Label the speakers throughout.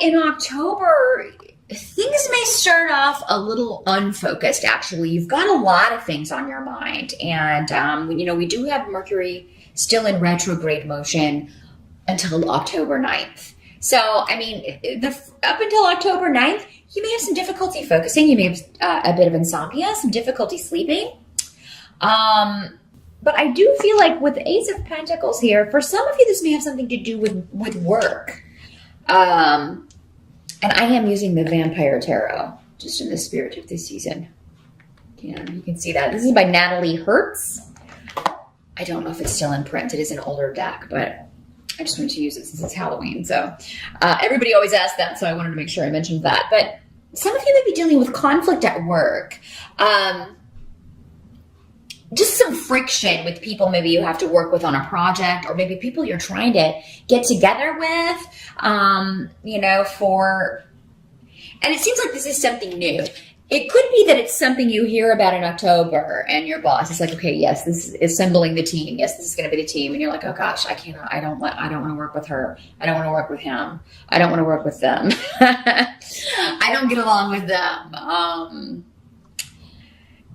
Speaker 1: like in October, things may start off a little unfocused, actually. You've got a lot of things on your mind. And, we do have Mercury still in retrograde motion until October 9th. So, up until October 9th, you may have some difficulty focusing. You may have a bit of insomnia, some difficulty sleeping. But I do feel like with the Ace of Pentacles here, for some of you, this may have something to do with work. And I am using the Vampire Tarot, just in the spirit of this season. Yeah, you can see that. This is by Natalie Hertz. I don't know if it's still in print. It is an older deck, but I just wanted to use it since it's Halloween. So everybody always asks that, so I wanted to make sure I mentioned that. But some of you may be dealing with conflict at work. Just some friction with people maybe you have to work with on a project, or maybe people you're trying to get together with, and it seems like this is something new. It could be that it's something you hear about in October and your boss is like, okay, yes, this is assembling the team. Yes, this is going to be the team. And you're like, oh gosh, I don't want to work with her. I don't want to work with him. I don't want to work with them. I don't get along with them.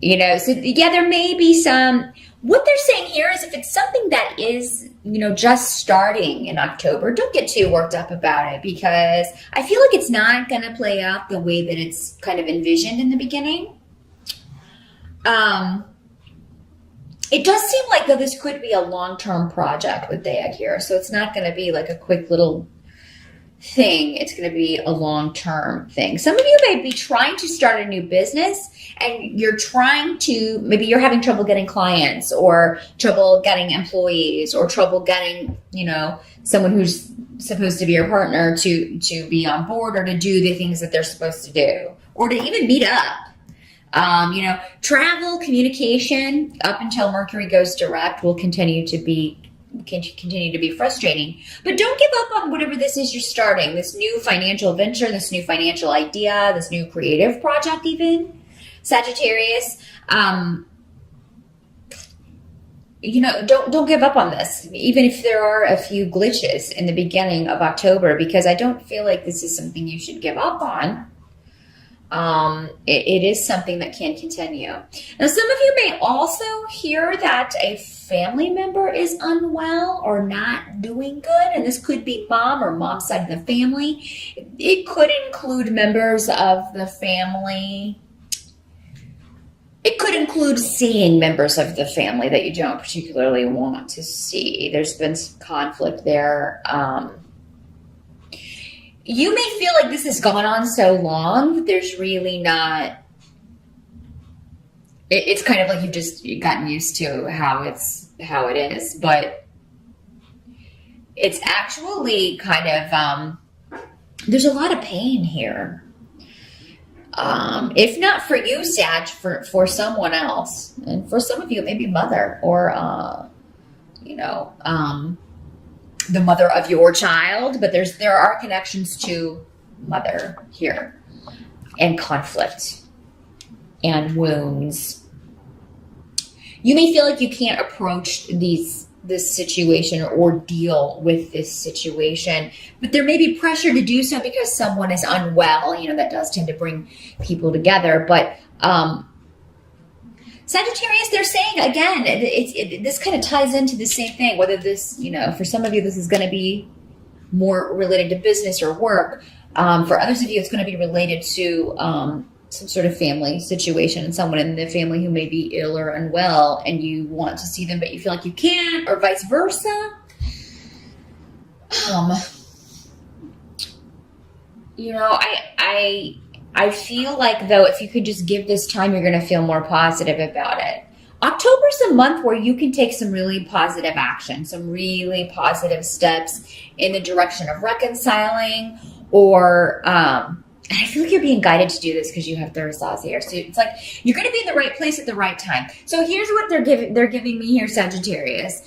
Speaker 1: So yeah, there may be some, what they're saying here is if it's something that is, just starting in October, don't get too worked up about it, because I feel like it's not going to play out the way that it's kind of envisioned in the beginning. It does seem like though this could be a long-term project with Dad here. So it's not going to be like a quick little thing. It's going to be a long-term thing. Some of you may be trying to start a new business and you're maybe you're having trouble getting clients, or trouble getting employees, or trouble getting, someone who's supposed to be your partner to be on board, or to do the things that they're supposed to do, or to even meet up. Travel, communication up until Mercury goes direct will continue to be frustrating. But don't give up on whatever this is you're starting, this new financial venture, this new financial idea, this new creative project even. Sagittarius, don't give up on this, even if there are a few glitches in the beginning of October, because I don't feel like this is something you should give up on. It is something that can continue. Now, some of you may also hear that a family member is unwell or not doing good, and this could be mom or mom's side of the family. It could include members of the family. It could include seeing members of the family that you don't particularly want to see. There's been some conflict there. You may feel like this has gone on so long that there's really not, it's kind of like you've gotten used to how it is, but it's actually kind of, there's a lot of pain here. If not for you, Sag, for someone else. And for some of you, maybe mother, or, the mother of your child, but there are connections to mother here, and conflict and wounds. You may feel like you can't approach this situation or deal with this situation, but there may be pressure to do so because someone is unwell. That does tend to bring people together. But Sagittarius, they're saying, again, this kind of ties into the same thing, whether this, for some of you, this is going to be more related to business or work. For others of you, it's going to be related to some sort of family situation, and someone in the family who may be ill or unwell, and you want to see them, but you feel like you can't, or vice versa. I feel like, though, if you could just give this time, you're going to feel more positive about it. October's a month where you can take some really positive action, some really positive steps in the direction of reconciling, or I feel like you're being guided to do this because you have Thursdays here. So it's like you're going to be in the right place at the right time. So here's what they're giving me here, Sagittarius.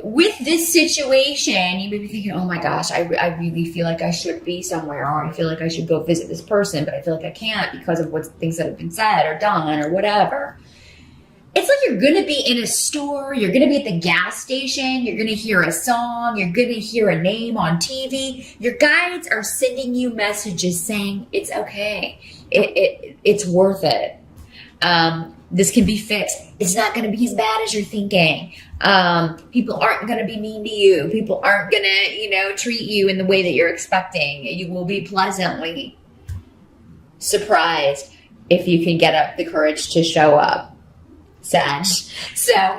Speaker 1: With this situation, you may be thinking, oh my gosh, I really feel like I should be somewhere, or I feel like I should go visit this person, but I feel like I can't because of things that have been said or done or whatever. it's like you're going to be in a store, you're going to be at the gas station, you're going to hear a song, you're going to hear a name on TV. Your guides are sending you messages saying it's okay. It's worth it. This can be fixed. It's not going to be as bad as you're thinking. People aren't going to be mean to you. People aren't going to, treat you in the way that you're expecting. You will be pleasantly surprised if you can get up the courage to show up. Sag.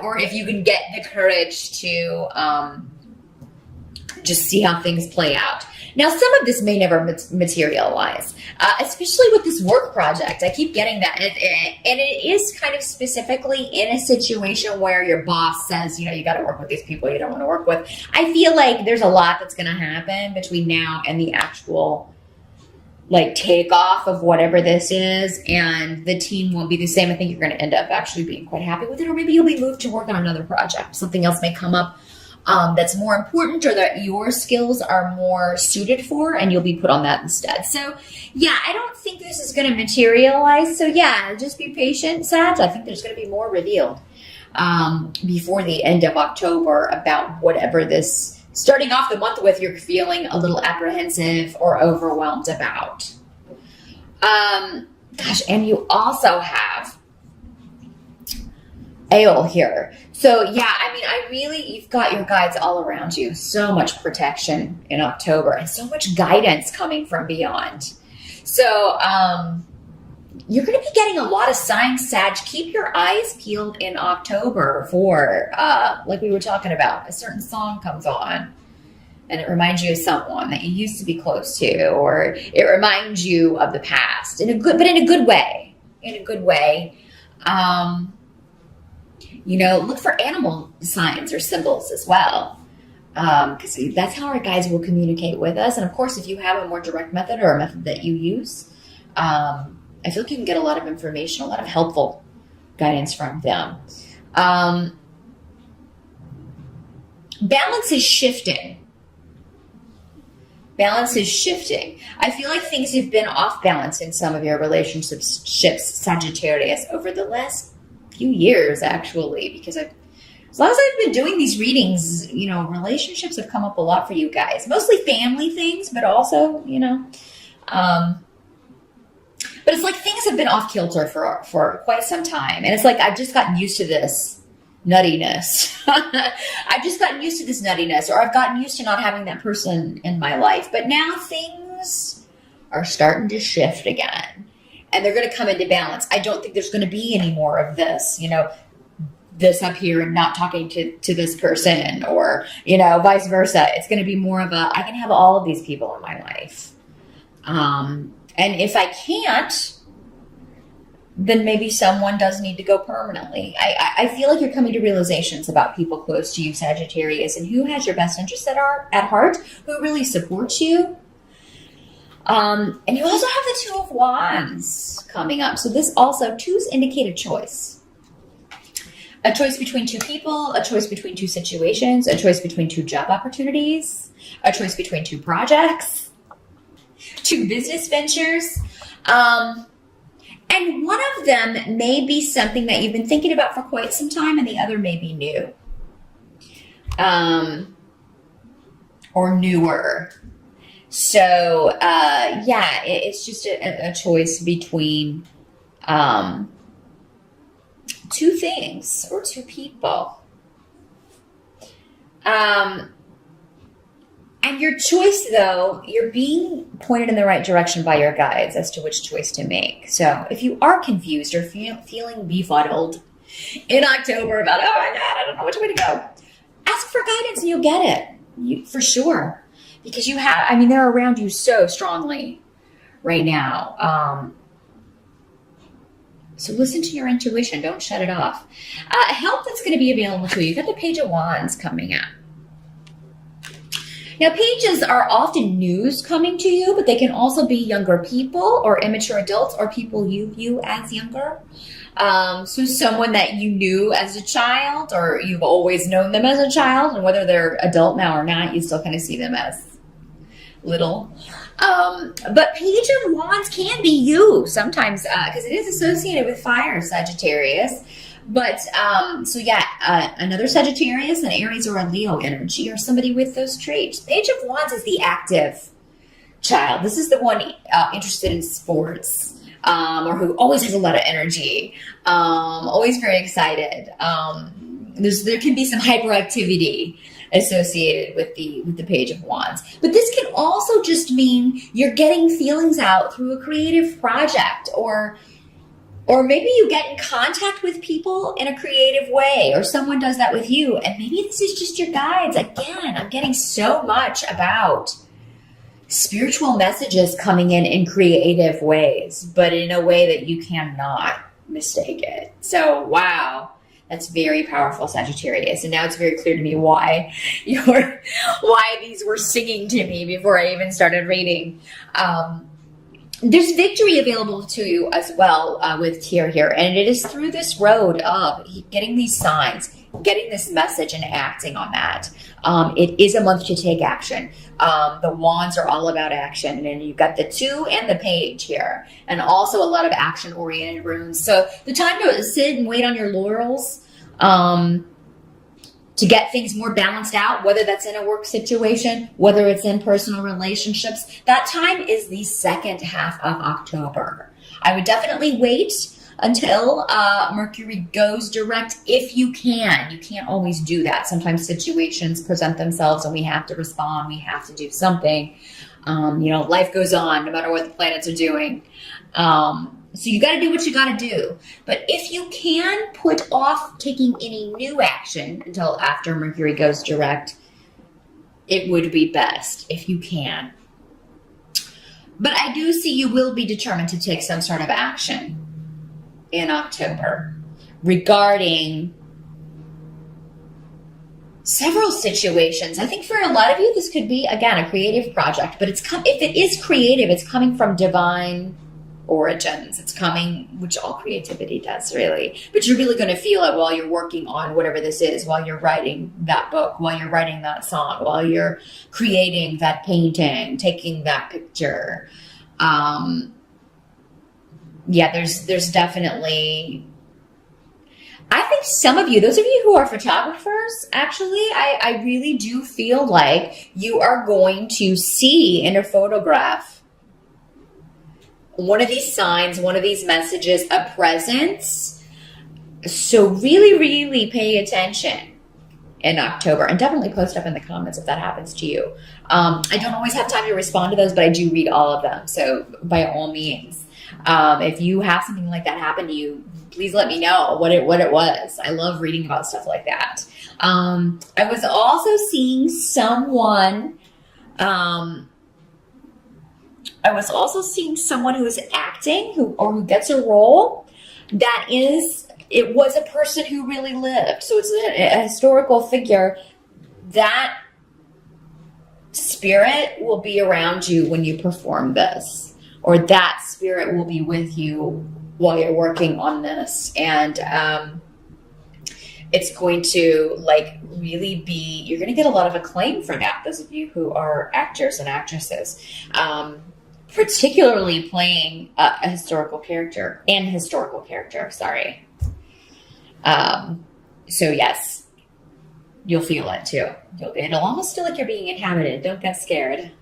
Speaker 1: Or if you can get the courage to just see how things play out. Now, some of this may never materialize, especially with this work project. I keep getting that. And it is kind of specifically in a situation where your boss says, you got to work with these people you don't want to work with. I feel like there's a lot that's going to happen between now and the actual takeoff of whatever this is, and the team won't be the same. I think you're going to end up actually being quite happy with it, or maybe you'll be moved to work on another project. Something else may come up that's more important, or that your skills are more suited for, and you'll be put on that instead. So yeah, I don't think this is going to materialize. So yeah, just be patient, Sag. I think there's going to be more revealed before the end of October about whatever this, starting off the month with, you're feeling a little apprehensive or overwhelmed about. And you also have Ale here. So yeah, you've got your guides all around you. So much protection in October and so much guidance coming from beyond. So you're going to be getting a lot of signs, Sag. Keep your eyes peeled in October for, like we were talking about, a certain song comes on and it reminds you of someone that you used to be close to, or it reminds you of the past in a good way. Look for animal signs or symbols as well, because that's how our guides will communicate with us. And of course, if you have a more direct method or a method that you use, I feel like you can get a lot of information, a lot of helpful guidance from them. Balance is shifting. I feel like things have been off balance in some of your relationships, Sagittarius, over the last few years, actually, because as long as I've been doing these readings, relationships have come up a lot for you guys. Mostly family things, but also, but it's like things have been off kilter for quite some time. And it's like I've just gotten used to this nuttiness. Or I've gotten used to not having that person in my life. But now things are starting to shift again. And they're going to come into balance. I don't think there's going to be any more of this, this up here and not talking to this person, or, vice versa. It's going to be more of I can have all of these people in my life. And if I can't, then maybe someone does need to go permanently. I feel like you're coming to realizations about people close to you, Sagittarius, and who has your best interest at heart, who really supports you. And you also have the Two of Wands coming up. So this also, twos indicate a choice. A choice between two people, a choice between two situations, a choice between two job opportunities, a choice between two projects, two business ventures. And one of them may be something that you've been thinking about for quite some time, and the other may be new. Or newer. So, it's just a choice between two things or two people. And your choice, though, you're being pointed in the right direction by your guides as to which choice to make. So if you are confused or feeling befuddled in October about, oh my God, I don't know which way to go, ask for guidance and you'll get it, for sure. Because they're around you so strongly right now. So listen to your intuition. Don't shut it off. Help that's going to be available to you. You've got the Page of Wands coming up. Now, pages are often news coming to you, but they can also be younger people or immature adults or people you view as younger. So someone that you knew as a child, or you've always known them as a child, and whether they're adult now or not, you still kind of see them as little. But Page of Wands can be you sometimes, because it is associated with fire, Sagittarius. But so yeah, another Sagittarius, an Aries, or a Leo energy, or somebody with those traits. Page of Wands is the active child. This is the one interested in sports, or who always has a lot of energy, always very excited. There can be some hyperactivity associated with the Page of Wands, but this can also just mean you're getting feelings out through a creative project, or maybe you get in contact with people in a creative way, or someone does that with you, and maybe this is just your guides. Again, I'm getting so much about spiritual messages coming in creative ways, but in a way that you cannot mistake it. So, wow. That's very powerful, Sagittarius. And now it's very clear to me why these were singing to me before I even started reading. There's victory available to you as well with Tyr here. And it is through this road of getting these signs, getting this message, and acting on that. It is a month to take action. The wands are all about action. And you've got the 2 and the page here. And also a lot of action-oriented runes. So the time to sit and wait on your laurels, to get things more balanced out, whether that's in a work situation, whether it's in personal relationships, that time is the second half of October. I would definitely wait until Mercury goes direct if you can. You can't always do that. Sometimes situations present themselves and we have to respond. We have to do something. Life goes on no matter what the planets are doing. So you got to do what you got to do. But if you can put off taking any new action until after Mercury goes direct, it would be best if you can. But I do see you will be determined to take some sort of action in October regarding several situations. I think for a lot of you, this could be, again, a creative project. But if it is creative, it's coming from divine origins. It's coming, which all creativity does, really. But you're really going to feel it while you're working on whatever this is, while you're writing that book, while you're writing that song, while you're creating that painting, taking that picture. There's definitely, I think some of you, those of you who are photographers, actually, I really do feel like you are going to see in a photograph one of these signs, one of these messages, a presence. So really, really pay attention in October, and definitely post up in the comments if that happens to you. I don't always have time to respond to those, but I do read all of them. So by all means, if you have something like that happen to you, please let me know what it was. I love reading about stuff like that. I was also seeing someone, who is acting, who gets a role that it was a person who really lived. So it's a historical figure. That spirit will be around you when you perform this, or that spirit will be with you while you're working on this. And it's going to really be, you're going to get a lot of acclaim for that. Those of you who are actors and actresses, particularly playing a historical character, sorry. So yes, you'll feel it too. It'll almost feel like you're being inhabited. Don't get scared.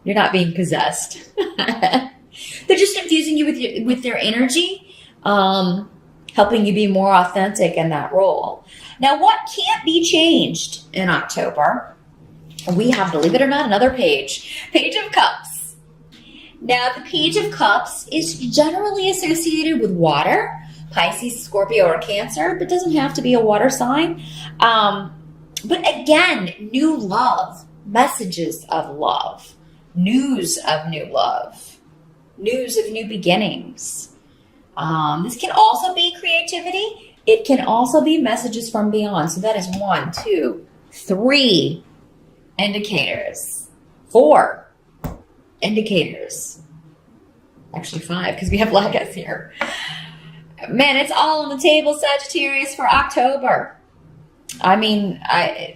Speaker 1: You're not being possessed. They're just infusing you with their energy, helping you be more authentic in that role. Now, what can't be changed in October? We have, believe it or not, another Page of Cups. Now, the Page of Cups is generally associated with water, Pisces, Scorpio, or Cancer, but doesn't have to be a water sign. But again, new love, messages of love, news of new love, news of new beginnings. This can also be creativity. It can also be messages from beyond. So that is 1, 2, 3 indicators. 4 indicators. Actually 5, because we have Lagas here. Man, it's all on the table, Sagittarius, for October. I mean,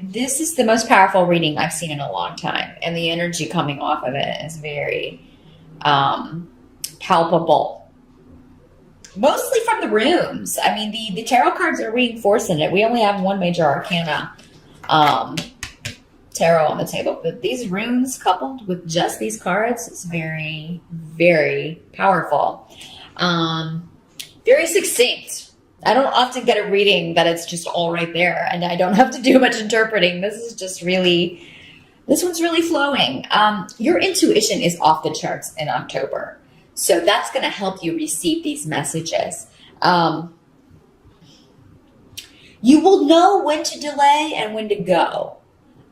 Speaker 1: this is the most powerful reading I've seen in a long time. And the energy coming off of it is very palpable. mostly from the runes. I mean, the tarot cards are reinforcing it. We only have one major arcana tarot on the table, but these runes coupled with just these cards is very, very powerful. Very succinct. I don't often get a reading that it's just all right there and I don't have to do much interpreting. This is just really, this one's really flowing. Your intuition is off the charts in October. So that's going to help you receive these messages. You will know when to delay and when to go.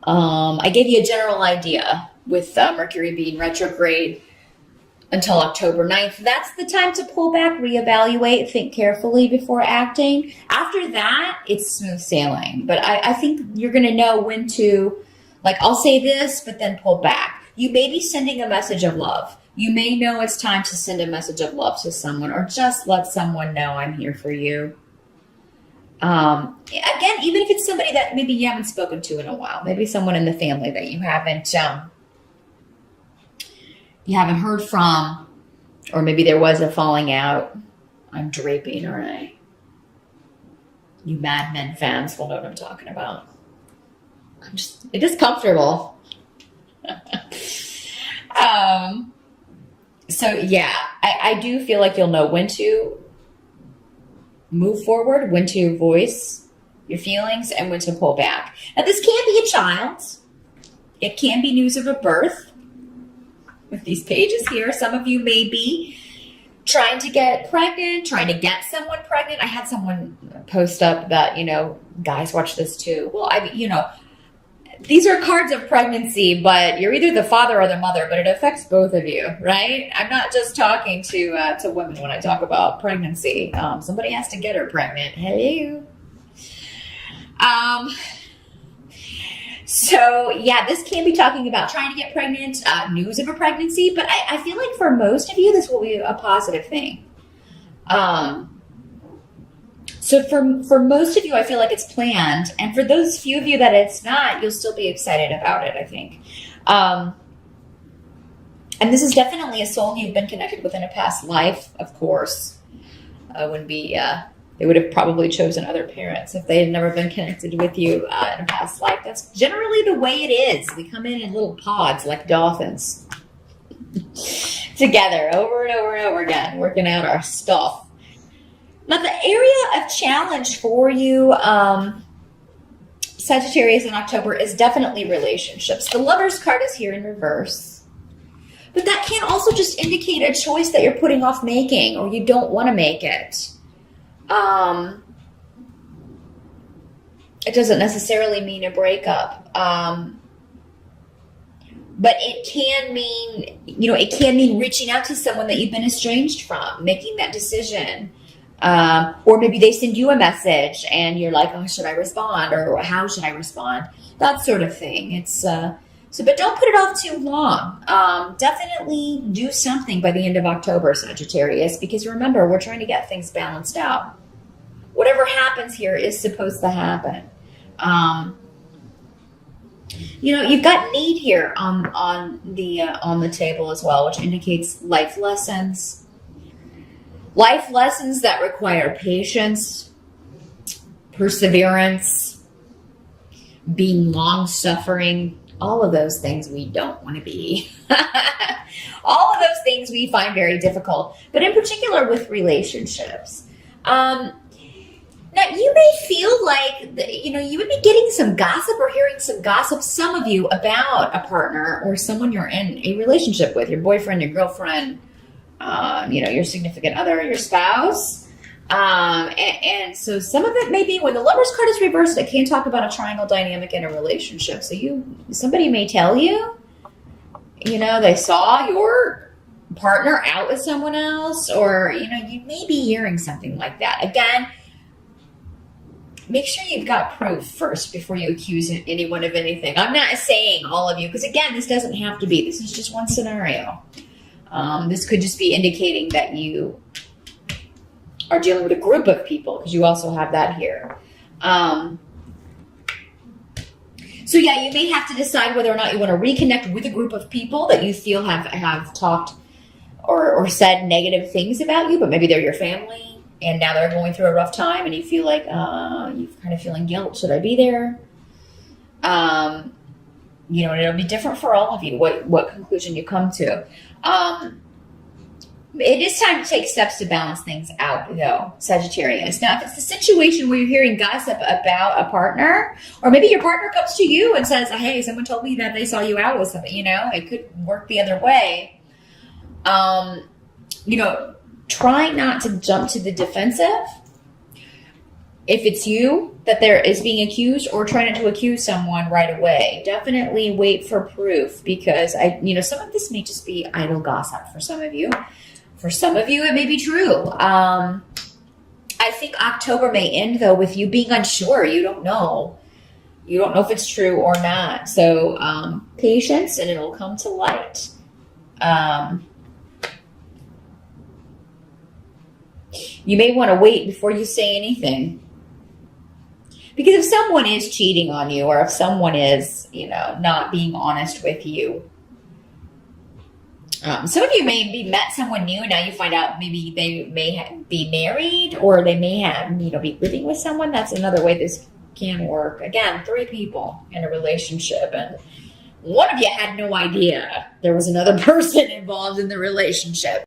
Speaker 1: I gave you a general idea with Mercury being retrograde until October 9th. That's the time to pull back, reevaluate, think carefully before acting. After that, it's smooth sailing. But I think you're going to know when to, like, I'll say this, but then pull back. You may be sending a message of love. You may know it's time to send a message of love to someone or just let someone know I'm here for you. Again, even if it's somebody that maybe you haven't spoken to in a while, maybe someone in the family that you haven't heard from, or maybe there was a falling out. I'm draping, aren't I? You Mad Men fans will know what I'm talking about. It is comfortable. So yeah, I do feel like you'll know when to move forward, when to voice your feelings, and when to pull back. Now, this can be a child. It can be news of a birth. With these pages here, some of you may be trying to get pregnant, trying to get someone pregnant. I had someone post up that, guys watch this too. Well, these are cards of pregnancy, but you're either the father or the mother, but it affects both of you, right? I'm not just talking to women when I talk about pregnancy. Somebody has to get her pregnant. Hello. So yeah, this can be talking about trying to get pregnant, news of a pregnancy, but I feel like for most of you, this will be a positive thing. So for most of you, I feel like it's planned. And for those few of you that it's not, you'll still be excited about it, I think. And this is definitely a soul you've been connected with in a past life, of course. They would have probably chosen other parents if they had never been connected with you in a past life. That's generally the way it is. We come in little pods like dolphins together over and over and over again, working out our stuff. Now, the area of challenge for you, Sagittarius in October, is definitely relationships. The Lover's card is here in reverse. But that can also just indicate a choice that you're putting off making or you don't want to make it. It doesn't necessarily mean a breakup. But it can mean, reaching out to someone that you've been estranged from, making that decision. Or maybe they send you a message and you're like, oh, should I respond? Or how should I respond? That sort of thing. But don't put it off too long. Definitely do something by the end of October, Sagittarius, because remember, we're trying to get things balanced out. Whatever happens here is supposed to happen. You've got need here on the table as well, which indicates life lessons. Life lessons that require patience, perseverance, being long-suffering, all of those things we don't want to be. All of those things we find very difficult, but in particular with relationships. Now, you may feel like, you would be getting some gossip or hearing some gossip, some of you, about a partner or someone you're in a relationship with, your boyfriend, your girlfriend, your significant other, your spouse. And so some of it may be when the Lover's card is reversed, it can talk about a triangle dynamic in a relationship. So somebody may tell you, they saw your partner out with someone else, or, you may be hearing something like that. Again, make sure you've got proof first before you accuse anyone of anything. I'm not saying all of you, because again, this doesn't have to be. This is just one scenario. This could just be indicating that you are dealing with a group of people, because you also have that here. So yeah, you may have to decide whether or not you want to reconnect with a group of people that you feel have talked or said negative things about you, but maybe they're your family. and now they're going through a rough time, and you feel like you're kind of feeling guilt. Should I be there? You know, it'll be different for all of you. What conclusion you come to? It is time to take steps to balance things out, though, Sagittarius. Now, if it's the situation where you're hearing gossip about a partner, or maybe your partner comes to you and says, hey, someone told me that they saw you out with something, you know, it could work the other way. You know, try not to jump to the defensive. If it's you that there is being accused, or try not to accuse someone right away, definitely wait for proof, because some of this may just be idle gossip for some of you. For some of you, it may be true. I think October may end, though, with you being unsure. You don't know. You don't know if it's true or not. So patience, and it'll come to light. You may want to wait before you say anything. Because if someone is cheating on you, or if someone is, not being honest with you, some of you maybe met someone new, and now you find out maybe they may be married, or they may have, be living with someone. That's another way this can work. Again, 3 people in a relationship, and one of you had no idea there was another person involved in the relationship.